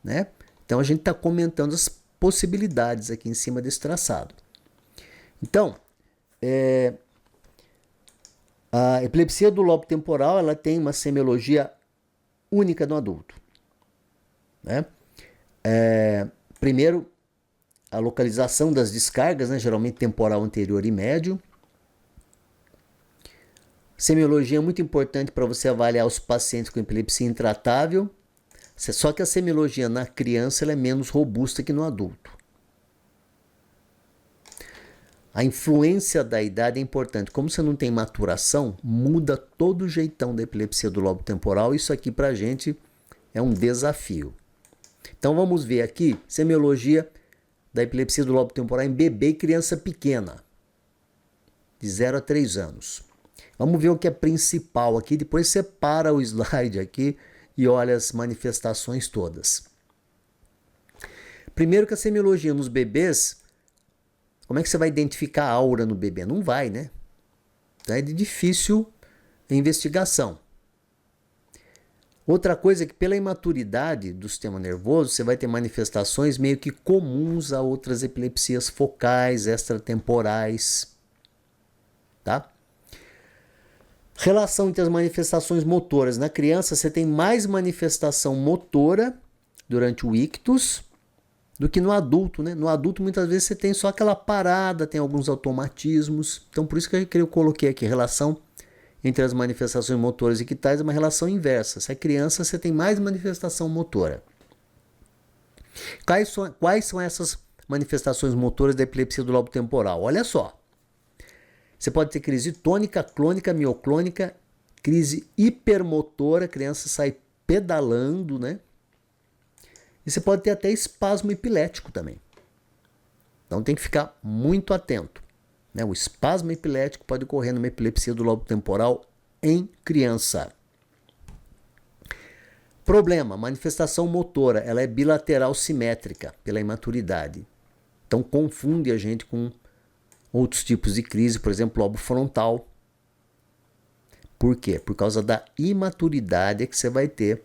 né? Então a gente está comentando as possibilidades aqui em cima desse traçado. Então, a epilepsia do lobo temporal, ela tem uma semiologia única no adulto, né? Primeiro, a localização das descargas, né, geralmente temporal anterior e médio. Semiologia é muito importante para você avaliar os pacientes com epilepsia intratável. Só que a semiologia na criança ela é menos robusta que no adulto. A influência da idade é importante. Como você não tem maturação, muda todo o jeitão da epilepsia do lobo temporal. Isso aqui para a gente é um desafio. Então vamos ver aqui, semiologia da epilepsia do lobo temporal em bebê e criança pequena, de 0 a 3 anos. Vamos ver o que é principal aqui, depois separa o slide aqui e olha as manifestações todas. Primeiro que a semiologia nos bebês, como é que você vai identificar a aura no bebê? Não vai, né? Então é de difícil investigação. Outra coisa é que pela imaturidade do sistema nervoso, você vai ter manifestações meio que comuns a outras epilepsias focais, extratemporais, tá? Relação entre as manifestações motoras. Na criança, você tem mais manifestação motora durante o ictus do que no adulto, né? No adulto, muitas vezes, você tem só aquela parada, tem alguns automatismos. Então, por isso que eu coloquei aqui relação entre as manifestações motoras e ictais é uma relação inversa. Se é criança, você tem mais manifestação motora. Quais são essas manifestações motoras da epilepsia do lobo temporal? Olha só. Você pode ter crise tônica, clônica, mioclônica, crise hipermotora, a criança sai pedalando, né? E você pode ter até espasmo epilético também. Então tem que ficar muito atento. Né? O espasmo epilético pode ocorrer numa epilepsia do lobo temporal em criança. Problema, manifestação motora, ela é bilateral simétrica pela imaturidade. Então confunde a gente com outros tipos de crise, por exemplo, lobo frontal. Por quê? Por causa da imaturidade é que você vai ter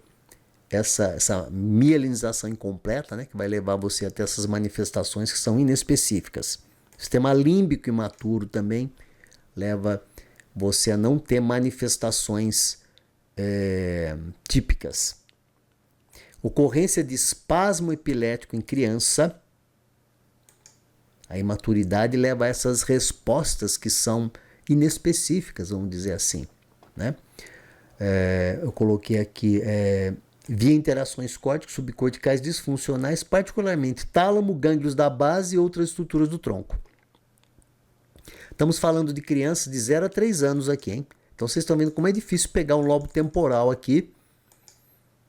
essa mielinização incompleta, né, que vai levar você a ter essas manifestações que são inespecíficas. O sistema límbico imaturo também leva você a não ter manifestações típicas. Ocorrência de espasmo epilético em criança. A imaturidade leva a essas respostas que são inespecíficas, vamos dizer assim. Né? Eu coloquei aqui via interações córticos subcorticais disfuncionais, particularmente tálamo, gânglios da base e outras estruturas do tronco. Estamos falando de crianças de 0 a 3 anos aqui, hein? Então vocês estão vendo como é difícil pegar um lobo temporal aqui,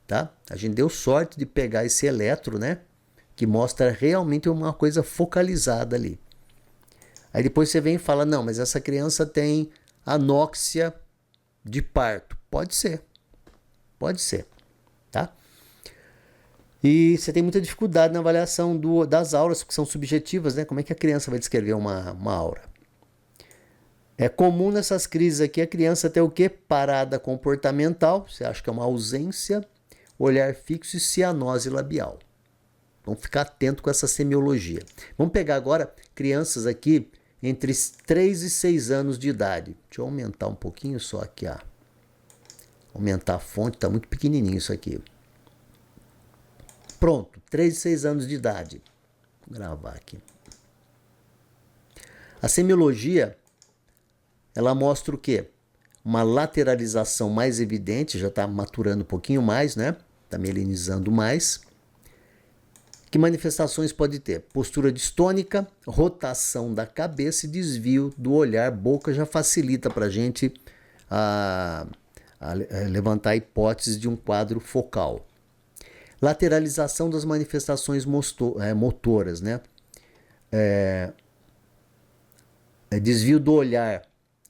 tá? A gente deu sorte de pegar esse eletro, né? Que mostra realmente uma coisa focalizada ali. Aí depois você vem e fala, não, mas essa criança tem anóxia de parto. Pode ser, tá? E você tem muita dificuldade na avaliação das auras, que são subjetivas, né? Como é que a criança vai descrever uma aura? É comum nessas crises aqui a criança ter o quê? Parada comportamental, você acha que é uma ausência, olhar fixo e cianose labial. Vamos ficar atento com essa semiologia. Vamos pegar agora crianças aqui entre 3 e 6 anos de idade. Deixa eu aumentar um pouquinho só aqui, ó. Aumentar a fonte, está muito pequenininho isso aqui. Pronto, 3 e 6 anos de idade. Vou gravar aqui. A semiologia, ela mostra o quê? Uma lateralização mais evidente, já está maturando um pouquinho mais, né? Está mielinizando mais. Que manifestações pode ter? Postura distônica, rotação da cabeça e desvio do olhar. Boca já facilita para a gente levantar a hipótese de um quadro focal. Lateralização das manifestações motoras, né? Desvio do olhar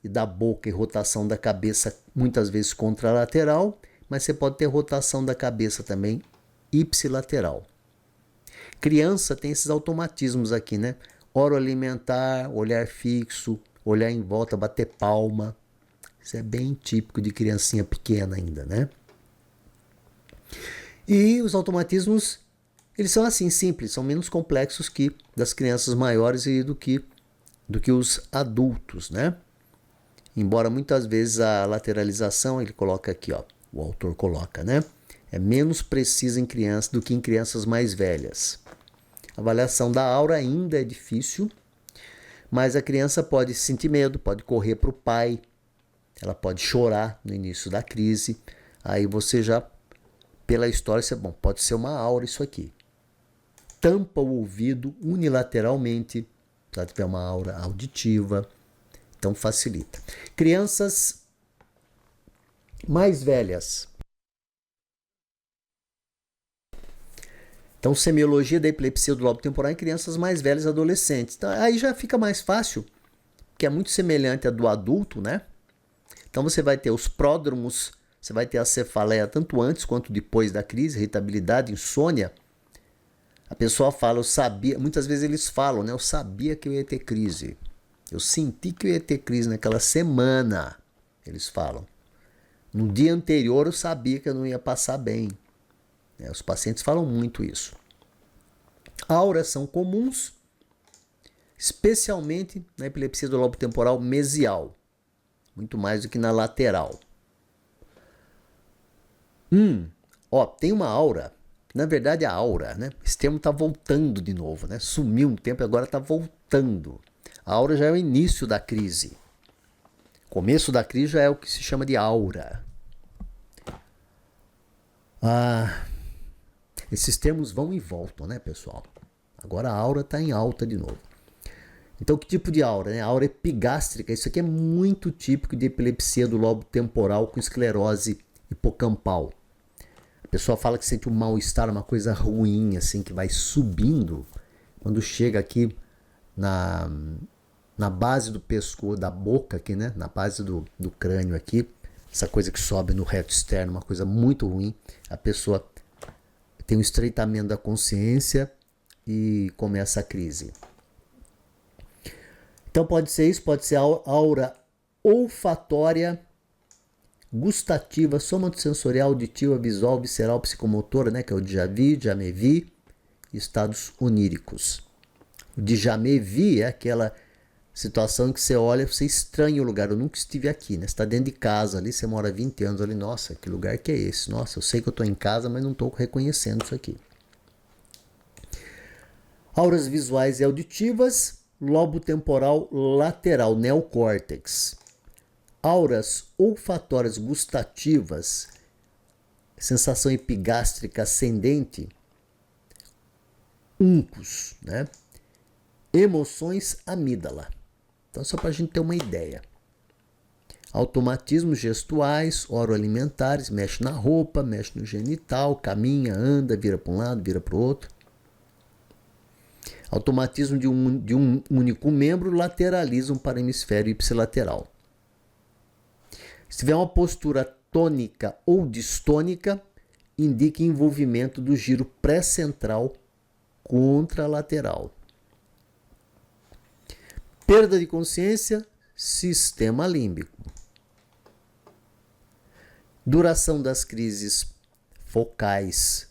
e da boca e rotação da cabeça, muitas vezes contralateral, mas você pode ter rotação da cabeça também ipsilateral. Criança tem esses automatismos aqui, né? Oroalimentar, olhar fixo, olhar em volta, bater palma. Isso é bem típico de criancinha pequena ainda, né? E os automatismos, eles são assim, simples, são menos complexos que das crianças maiores e do que os adultos, né? Embora muitas vezes a lateralização, ele coloca aqui, ó, o autor coloca, né? É menos precisa em crianças do que em crianças mais velhas. A avaliação da aura ainda é difícil, mas a criança pode sentir medo, pode correr para o pai, ela pode chorar no início da crise. Aí você já, pela história, bom, pode ser uma aura isso aqui. Tampa o ouvido unilateralmente, se ela tiver uma aura auditiva, então facilita. Crianças mais velhas. Então, semiologia da epilepsia do lobo temporal em crianças mais velhas e adolescentes. Então, aí já fica mais fácil, que é muito semelhante à do adulto, né? Então, você vai ter os pródromos, você vai ter a cefaleia tanto antes quanto depois da crise, irritabilidade, insônia. A pessoa fala, eu sabia, muitas vezes eles falam, né? Eu sabia que eu ia ter crise. Eu senti que eu ia ter crise naquela semana, eles falam. No dia anterior eu sabia que eu não ia passar bem. Os pacientes falam muito isso. Auras são comuns, especialmente na epilepsia do lobo temporal mesial, muito mais do que na lateral. Tem uma aura, na verdade a aura, né? Esse termo está voltando de novo, né? Sumiu um tempo e agora está voltando. A aura já é o início da crise. Começo da crise já é o que se chama de aura. Esses termos vão e voltam, né, pessoal? Agora a aura está em alta de novo. Então, que tipo de aura? Né? A aura epigástrica, isso aqui é muito típico de epilepsia do lobo temporal com esclerose hipocampal. A pessoa fala que sente um mal-estar, uma coisa ruim, assim, que vai subindo. Quando chega aqui na base do pescoço, da boca aqui, né? Na base do crânio aqui, essa coisa que sobe no reto externo, uma coisa muito ruim. A pessoa tem um estreitamento da consciência e começa a crise. Então pode ser isso, pode ser aura olfatória, gustativa, somatosensorial, auditiva, visual, visceral, psicomotora, né, que é o Djamé, Djamé-Vi, e estados oníricos. O Djamé-Vi é aquela situação em que você olha, você estranha o lugar. Eu nunca estive aqui, né? Você está dentro de casa ali, você mora 20 anos ali, nossa, que lugar que é esse? Nossa, eu sei que eu estou em casa, mas não estou reconhecendo isso aqui. Auras visuais e auditivas, lobo temporal lateral, neocórtex. Auras olfatórias gustativas, sensação epigástrica ascendente, uncus, né? Emoções, amígdala. Então, só para a gente ter uma ideia. Automatismos gestuais, oroalimentares, mexe na roupa, mexe no genital, caminha, anda, vira para um lado, vira para o outro. Automatismo de um único membro, lateralizam para o hemisfério ipsilateral. Se tiver uma postura tônica ou distônica, indica envolvimento do giro pré-central contralateral. Perda de consciência, sistema límbico. Duração das crises focais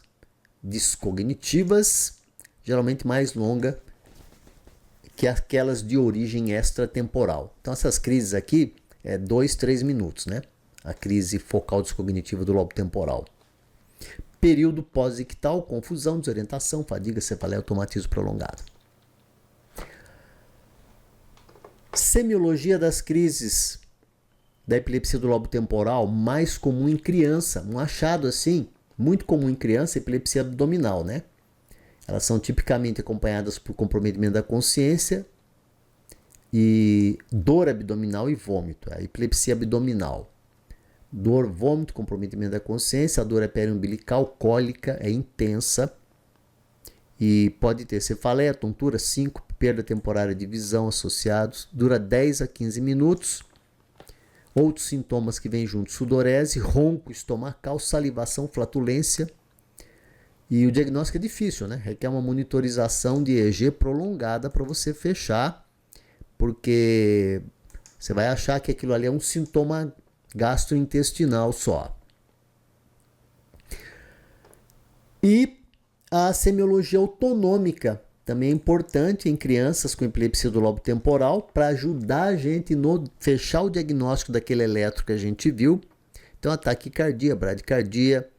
descognitivas, geralmente mais longa que aquelas de origem extratemporal. Então essas crises aqui é 2-3 minutos, né? A crise focal descognitiva do lobo temporal. Período pós-ictal, confusão, desorientação, fadiga, cefaleia, automatismo prolongado. Semiologia das crises da epilepsia do lobo temporal, mais comum em criança. Um achado assim, muito comum em criança, epilepsia abdominal, né? Elas são tipicamente acompanhadas por comprometimento da consciência e dor abdominal e vômito. A epilepsia abdominal. Dor, vômito, comprometimento da consciência, a dor é periumbilical, cólica, é intensa e pode ter cefaleia, tontura, síncope, perda temporária de visão associados, dura 10 a 15 minutos. Outros sintomas que vêm junto, sudorese, ronco estomacal, salivação, flatulência. E o diagnóstico é difícil, né? Requer uma monitorização de EEG prolongada para você fechar, porque você vai achar que aquilo ali é um sintoma gastrointestinal só. E a semiologia autonômica também é importante em crianças com epilepsia do lobo temporal para ajudar a gente no fechar o diagnóstico daquele eletro que a gente viu. Então, a taquicardia, bradicardia,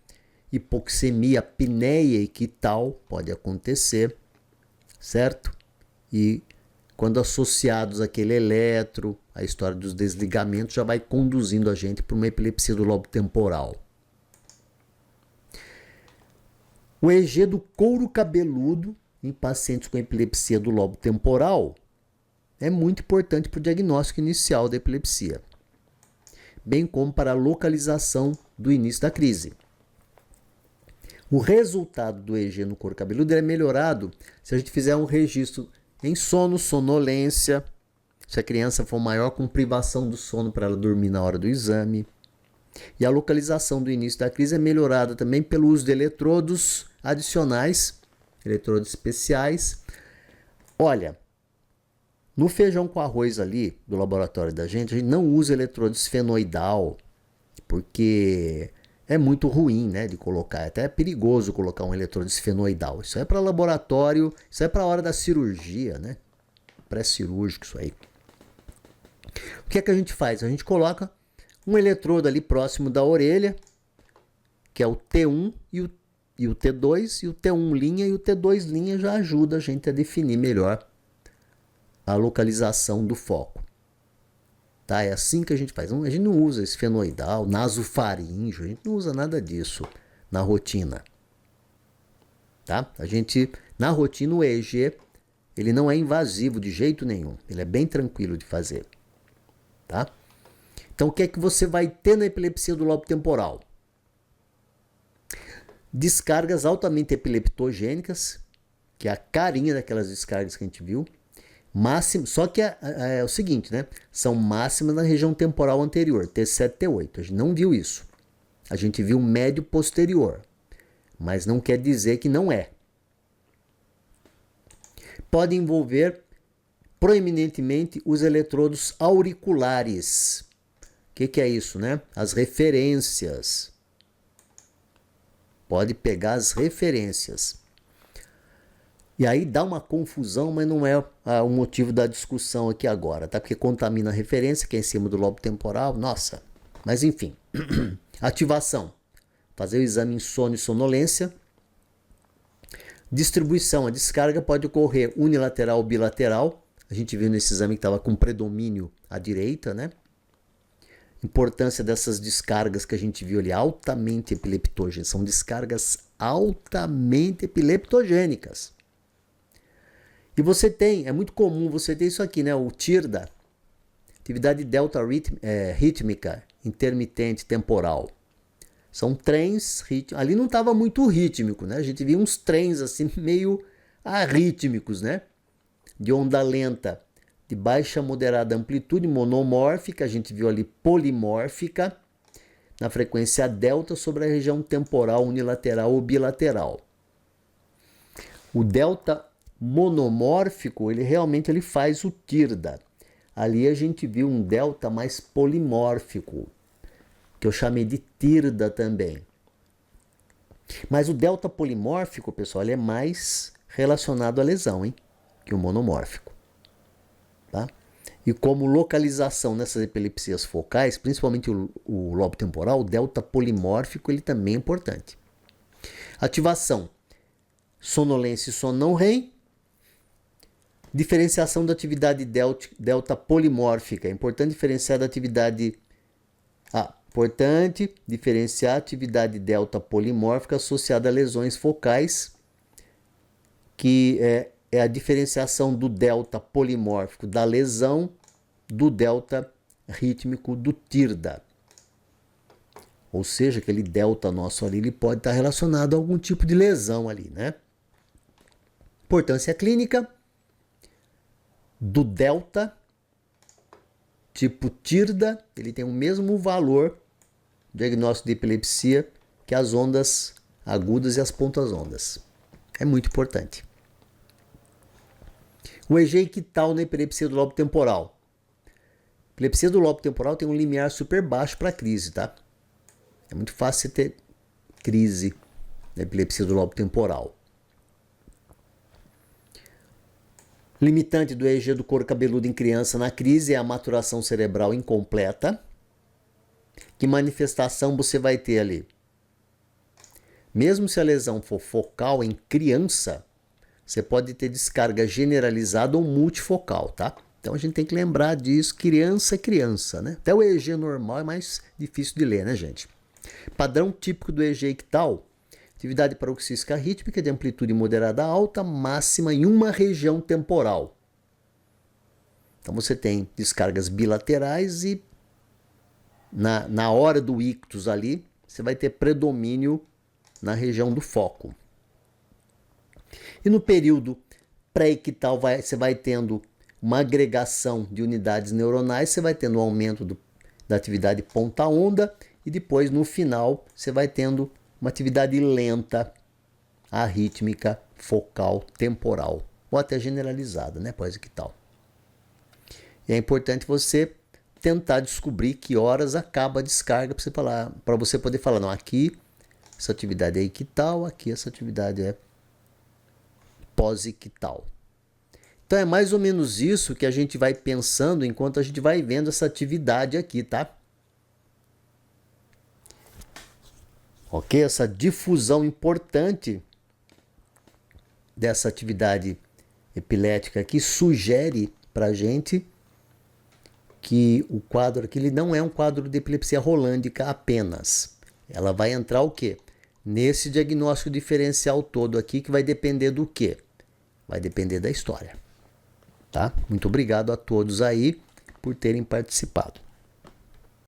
hipoxemia, apneia equital pode acontecer, certo? E quando associados àquele eletro, a história dos desligamentos já vai conduzindo a gente para uma epilepsia do lobo temporal. O EEG do couro cabeludo em pacientes com epilepsia do lobo temporal é muito importante para o diagnóstico inicial da epilepsia, bem como para a localização do início da crise. O resultado do EEG no couro cabeludo é melhorado se a gente fizer um registro em sono, sonolência, se a criança for maior, com privação do sono para ela dormir na hora do exame. E a localização do início da crise é melhorada também pelo uso de eletrodos adicionais, eletrodos especiais. Olha, no feijão com arroz ali do laboratório da gente, a gente não usa eletrodo esfenoidal porque é muito ruim, né, de colocar. Até é perigoso colocar um eletrodo esfenoidal. Isso é para laboratório, isso é para a hora da cirurgia, né? Pré-cirúrgico, isso aí. O que é que a gente faz? A gente coloca um eletrodo ali próximo da orelha, que é o T1 e o T2, e o T1 linha e o T2 linha já ajuda a gente a definir melhor a localização do foco. Tá? É assim que a gente faz. A gente não usa esfenoidal, nasofaríngeo, a gente não usa nada disso na rotina. Tá? Na rotina, o EEG, ele não é invasivo de jeito nenhum. Ele é bem tranquilo de fazer. Tá? Então, o que é que você vai ter na epilepsia do lobo temporal? Descargas altamente epileptogênicas, que é a carinha daquelas descargas que a gente viu. Máximo, só que é o seguinte, né? São máximas na região temporal anterior, T7, T8. A gente não viu isso. A gente viu médio posterior, mas não quer dizer que não é. Pode envolver proeminentemente os eletrodos auriculares. O que é isso, né? As referências. Pode pegar as referências. E aí dá uma confusão, mas não é o motivo da discussão aqui agora, tá? Porque contamina a referência, que é em cima do lobo temporal, nossa. Mas enfim. Ativação. Fazer o exame insônia e sonolência. Distribuição. A descarga pode ocorrer unilateral ou bilateral. A gente viu nesse exame que estava com predomínio à direita, né? Importância dessas descargas que a gente viu ali, altamente epileptogênicas. São descargas altamente epileptogênicas. E você tem, é muito comum você ter isso aqui, né? O TIRDA, atividade delta rítmica intermitente temporal. São trens, ali não estava muito rítmico, né? A gente via uns trens assim meio arrítmicos, né? De onda lenta, de baixa a moderada amplitude, monomórfica, a gente viu ali polimórfica, na frequência delta sobre a região temporal unilateral ou bilateral. O delta monomórfico, ele realmente faz o TIRDA. Ali a gente viu um delta mais polimórfico, que eu chamei de TIRDA também. Mas o delta polimórfico, pessoal, ele é mais relacionado à lesão, hein, que o monomórfico. Tá? E como localização nessas epilepsias focais, principalmente o lobo temporal, o delta polimórfico, ele também é importante. Ativação. Sonolência e sono não REM. Diferenciação da atividade delta polimórfica. É importante diferenciar da atividade... Importante diferenciar a atividade delta polimórfica associada a lesões focais, que é a diferenciação do delta polimórfico da lesão do delta rítmico do TIRDA. Ou seja, aquele delta nosso ali, ele pode estar relacionado a algum tipo de lesão ali, né? Importância clínica do delta tipo TIRDA, ele tem o mesmo valor diagnóstico de epilepsia que as ondas agudas e as pontas ondas. É muito importante. O EG ictal na epilepsia do lobo temporal. A epilepsia do lobo temporal tem um limiar super baixo para crise, tá? É muito fácil você ter crise na epilepsia do lobo temporal. Limitante do EEG do couro cabeludo em criança na crise é a maturação cerebral incompleta. Que manifestação você vai ter ali? Mesmo se a lesão for focal em criança, você pode ter descarga generalizada ou multifocal, tá? Então a gente tem que lembrar disso, criança é criança, né? Até o EEG normal é mais difícil de ler, né, gente? Padrão típico do EEG ictal. Atividade paroxística rítmica de amplitude moderada a alta, máxima em uma região temporal. Então você tem descargas bilaterais e na hora do ictus ali, você vai ter predomínio na região do foco. E no período pré-ictal você vai tendo uma agregação de unidades neuronais, você vai tendo um aumento da atividade ponta-onda e depois no final você vai tendo uma atividade lenta, arrítmica, focal, temporal, ou até generalizada, né, pós-ictal. E é importante você tentar descobrir que horas acaba a descarga para você poder falar, não, aqui essa atividade é ictal, aqui essa atividade é pós-ictal. Então é mais ou menos isso que a gente vai pensando enquanto a gente vai vendo essa atividade aqui, tá? Ok? Essa difusão importante dessa atividade epilética aqui sugere para a gente que o quadro aqui ele não é um quadro de epilepsia rolândica apenas. Ela vai entrar o quê? Nesse diagnóstico diferencial todo aqui, que vai depender do quê? Vai depender da história. Tá? Muito obrigado a todos aí por terem participado.